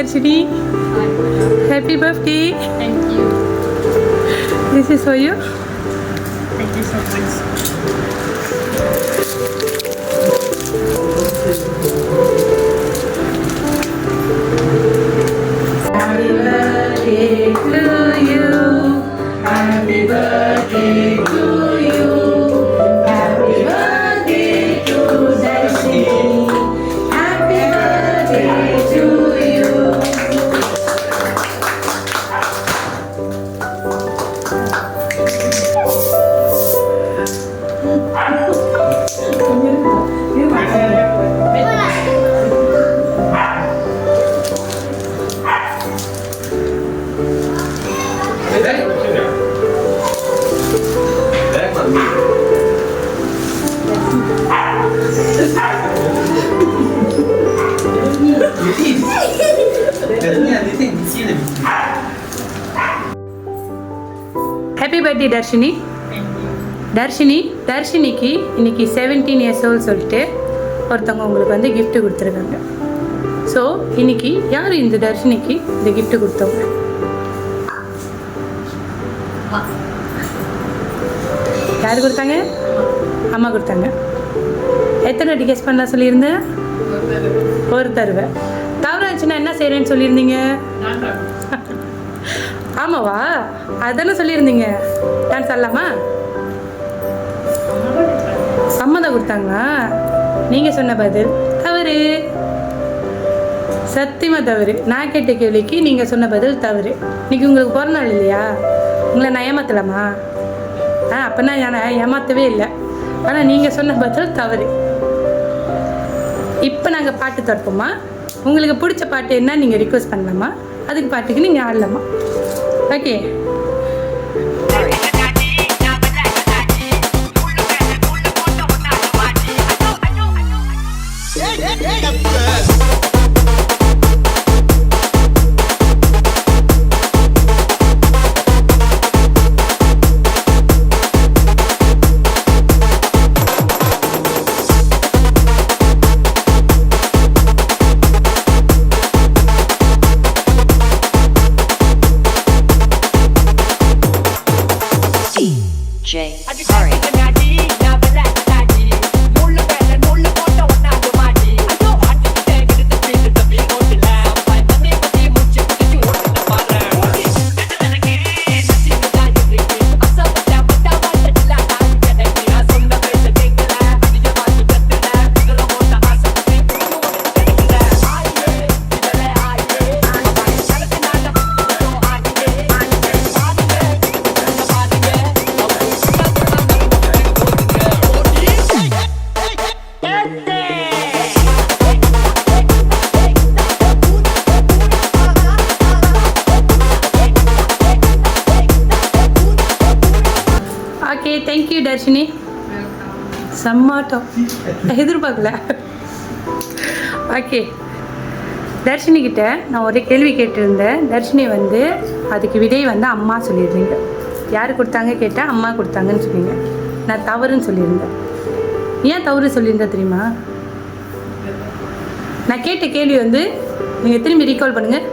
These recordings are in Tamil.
Darshini. Happy birthday. Thank you. This is for you. Thank you so much. Happy birthday to you. Happy birthday to you. Happy birthday to Darshini. Happy birthday to you. Happy birthday Darshini. தர்ஷினிக்கு இன்னைக்கு 17 years old சொல்லிட்டு ஒருத்தவங்க உங்களுக்கு வந்து gift கொடுத்துருக்காங்க. ஸோ இன்னைக்கு யார் இந்த தர்ஷினிக்கு இந்த gift கொடுத்தவங்க? யார் கொடுத்தாங்க? அம்மா கொடுத்தாங்க. எத்தனை வாட்டி கெஸ் பண்ணலாம் சொல்லியிருந்தேன்? ஒரு தடவை. தவறாச்சுன்னா என்ன செய்கிறேன்னு சொல்லியிருந்தீங்க? ஆமாவா? அதானே சொல்லியிருந்தீங்க. நான் சொல்லலாமா? அம்மா தான் கொடுத்தாங்களா? நீங்கள் சொன்ன பதில் தவறு. சத்தியமாக தவறு. நான் கேட்ட கேள்விக்கு நீங்கள் சொன்ன பதில் தவறு. இன்னைக்கு உங்களுக்கு பிறந்த நாள் இல்லையா? உங்களை நான் ஏமாத்தலாமா? அப்போனா நான் ஏமாற்றவே இல்லை. ஆனால் நீங்கள் சொன்ன பதில் தவறு. இப்போ நாங்கள் பாட்டு தரப்போமா? உங்களுக்கு பிடிச்ச பாட்டு என்ன நீங்கள் ரிக்வெஸ்ட் பண்ணலாமா? அதுக்கு பாட்டுக்கு நீங்கள் ஆடலாமா? ஓகே. Okay, thank you Darshini. சம்மாட்டம் எதிர்பார்க்கல. ஓகே, தர்ஷினிக்கிட்ட நான் ஒரே கேள்வி கேட்டிருந்தேன். தர்ஷினி வந்து அதுக்கு விடை வந்து அம்மா சொல்லியிருந்தீங்க. யார் கொடுத்தாங்க கேட்டால் அம்மா கொடுத்தாங்கன்னு சொன்னீங்க. நான் தவறுன்னு சொல்லியிருந்தேன். ஏன் தவறு சொல்லியிருந்தேன் தெரியுமா? நான் கேட்ட கேள்வி வந்து நீங்கள் திரும்பி ரீகால் பண்ணுங்கள்.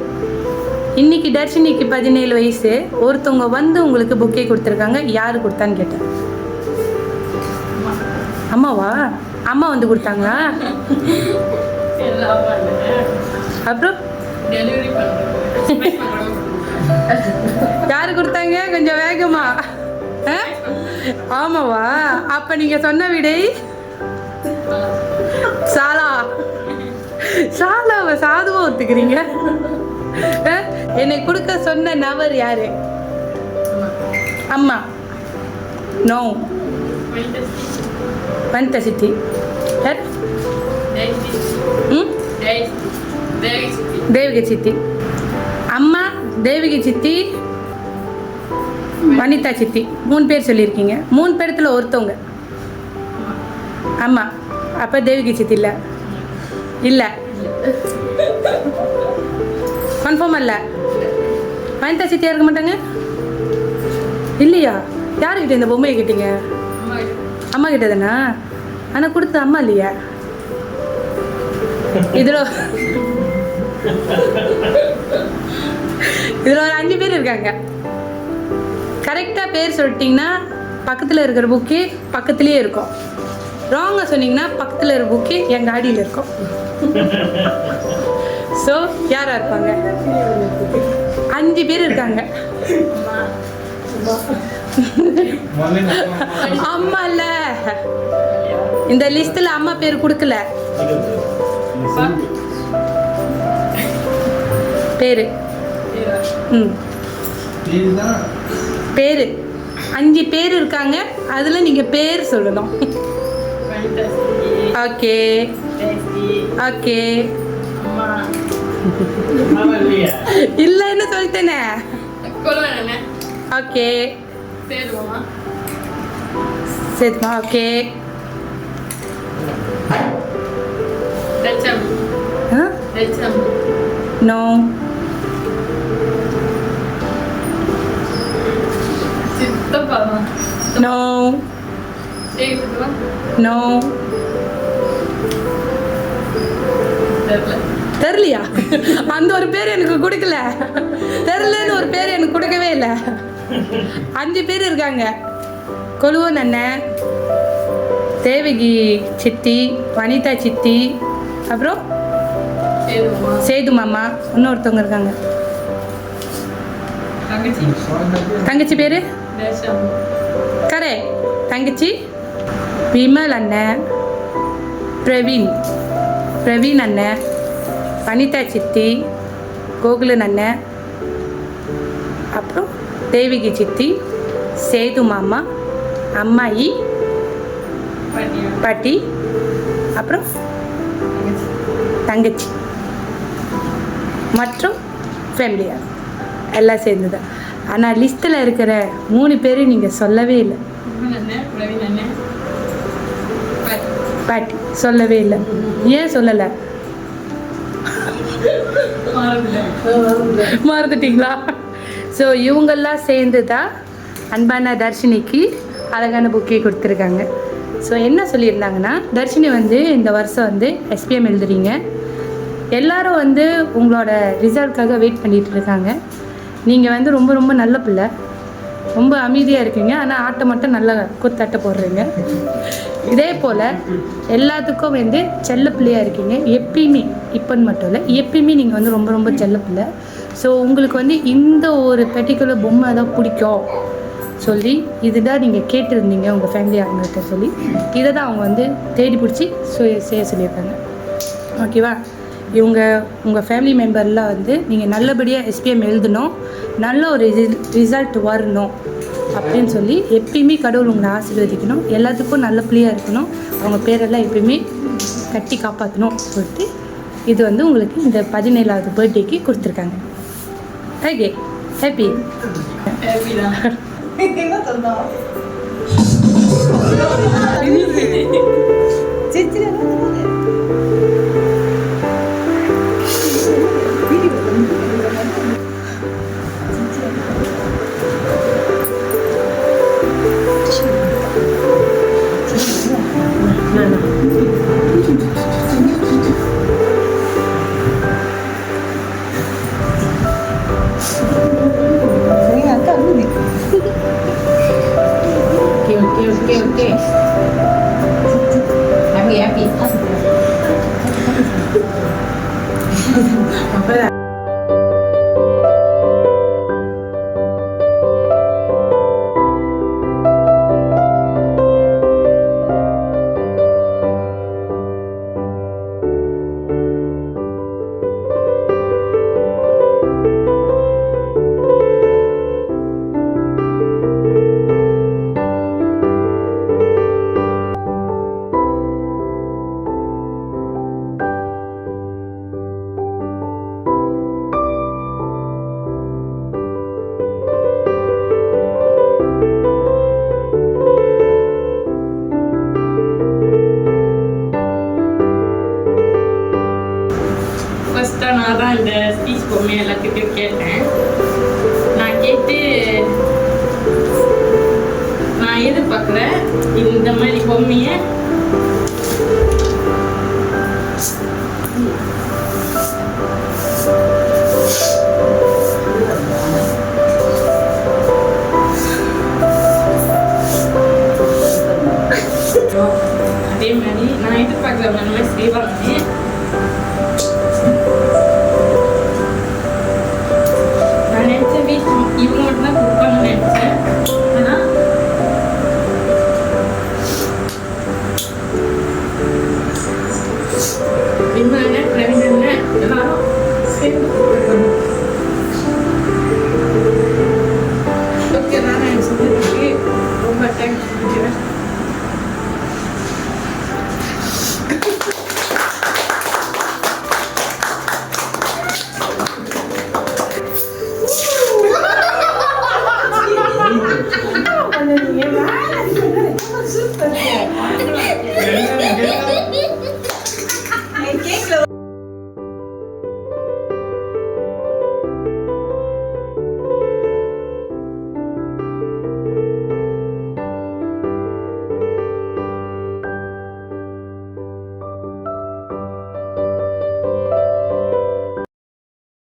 இன்றைக்கி தர்ஷினிக்கு 17 வயசு. ஒருத்தவங்க வந்து உங்களுக்கு புக்கே கொடுத்துருக்காங்க. யார் கொடுத்தான்னு கேட்டேன். அம்மாவா? அம்மா வந்து கொடுத்தாங்களா? அப்புறம் யார் கொடுத்தாங்க? கொஞ்சம் வேகமா. ஆமாவா? அப்போ நீங்கள் சொன்ன விடை சாலாவை சாதுவாக ஒத்துக்கிறீங்க. என்னை கொடுக்க சொன்ன நபர் யாரு? அம்மா. நோ, வனிதா சித்தி. யார்? தேவிகை சித்தி. அம்மா, தேவிகை சித்தி, வனிதா சித்தி. 3 பேர் சொல்லியிருக்கீங்க. 3 பேர்த்துல ஒருத்தவங்க அம்மா. அப்போ தேவிகை சித்தி இல்லை. இல்லை, கன்ஃபார்ம் இல்லை. வனிதா சித்தியாக இருக்க மாட்டாங்க. இல்லையா? யாருக்கிட்ட இந்த பொம்மையை கேட்டீங்க? அம்மா கிட்ட தானே. ஆனால் கொடுத்த அம்மா இல்லையா? இதில் இதில் ஒரு 5 பேர் இருக்காங்க. கரெக்டாக பேர் சொல்லிட்டிங்கன்னா பக்கத்தில் இருக்கிற புக்கு பக்கத்துலேயே இருக்கும். ராங்காக சொன்னீங்கன்னா பக்கத்தில் இருக்கிற புக்கு என் காடியில் இருக்கும். ஸோ யாராக இருப்பாங்க? 5 பேர் இருக்காங்க. அம்மா இல்ல, இந்த லிஸ்ட்ல அம்மா பேர் கொடுக்கல. பேரு பேரு 5 பேர் இருக்காங்க. அதுல நீங்க பேர் சொல்லணும். Okay okay. இல்லைன்னு சொல்லிட்டேனே. ஓகே சேதுமா. Okay no no no. தெரியலையா? அந்த ஒரு பேர் எனக்கு கொடுக்கல. தெரியலன்னு ஒரு பேர் எனக்கு கொடுக்கவே இல்லை. 5 பேர் இருக்காங்க. கொலுவன் அண்ணன், தேவகி சித்தி, வனிதா சித்தி, அப்புறம் சேது மாமா, இன்னொருத்தவங்க இருக்காங்க. தங்கச்சி பேரு கரே. தங்கச்சி விமல் அண்ணன், பிரவீன் அண்ணன், வனிதா சித்தி, கோகுலன் அண்ணன், அப்புறம் தேவிகி சித்தி, சேது மாமா, அம்மாயி, பாட்டி, அப்புறம் தங்கச்சி மற்றும் ஃபேமிலியா எல்லாம் சேர்ந்து தான். ஆனால் லிஸ்ட்டில் இருக்கிற 3 பேர் நீங்கள் சொல்லவே இல்லை. பாட்டி சொல்லவே இல்லை. ஏன் சொல்லலை? மறந்துட்டீங்களா? ஸோ இவங்கெல்லாம் சேர்ந்து தான் அன்பான தர்ஷினிக்கு அழகான புக்கே கொடுத்துருக்காங்க. ஸோ என்ன சொல்லியிருந்தாங்கன்னா, தர்ஷினி வந்து இந்த வருஷம் வந்து SPM எழுதுறீங்க. எல்லாரும் வந்து உங்களோட ரிசல்ட்காக வெயிட் பண்ணிகிட்டு இருக்காங்க. நீங்கள் வந்து ரொம்ப ரொம்ப நல்ல பிள்ளை, ரொம்ப அமைதியாக இருக்கீங்க. ஆனால் ஆட்டை மட்டும் நல்லா குத்தாட்ட போடுறீங்க. இதே போல் எல்லாத்துக்கும் வந்து செல்ல பிள்ளையாக இருக்கீங்க எப்பயுமே. இப்போன்னு மட்டும் இல்லை, எப்பயுமே நீங்கள் வந்து ரொம்ப ரொம்ப செல்ல பிள்ளை. ஸோ உங்களுக்கு வந்து இந்த ஒரு பர்டிகுலர் பொம்மை தான் பிடிக்கும் சொல்லி இதுதான் நீங்கள் கேட்டிருந்தீங்க உங்கள் ஃபேமிலி ஆளுங்கள்கிட்ட சொல்லி, இதை தான் அவங்க வந்து தேடி பிடிச்சி செய்ய சொல்லியிருக்காங்க. ஓகேவா? உங்கள் ஃபேமிலி மெம்பர்லாம் வந்து நீங்கள் நல்லபடியாக SPM எழுதணும், நல்ல ஒரு ரிசல்ட் வரணும் அப்படின்னு சொல்லி எப்பயுமே கடவுள் உங்களை ஆசீர்வதிக்கணும். எல்லாத்துக்கும் நல்ல பிள்ளையாக இருக்கணும், அவங்க பேரெல்லாம் எப்பயுமே கட்டி காப்பாற்றணும் சொல்லிட்டு இது வந்து உங்களுக்கு இந்த 17வது பர்த்டேக்கு கொடுத்துருக்காங்க. Okay, happy. என்ன சொன்னோம்? Okay. Happy. ஃபஸ்ட்டாக நான் தான் இந்த ஸ்பீச் பொம்மை எல்லாத்துக்கும் கேட்டேன். நான் கேட்டு நான் எதிர்பார்க்கல இந்த மாதிரி பொம்மையை. பார்க்கலாம்.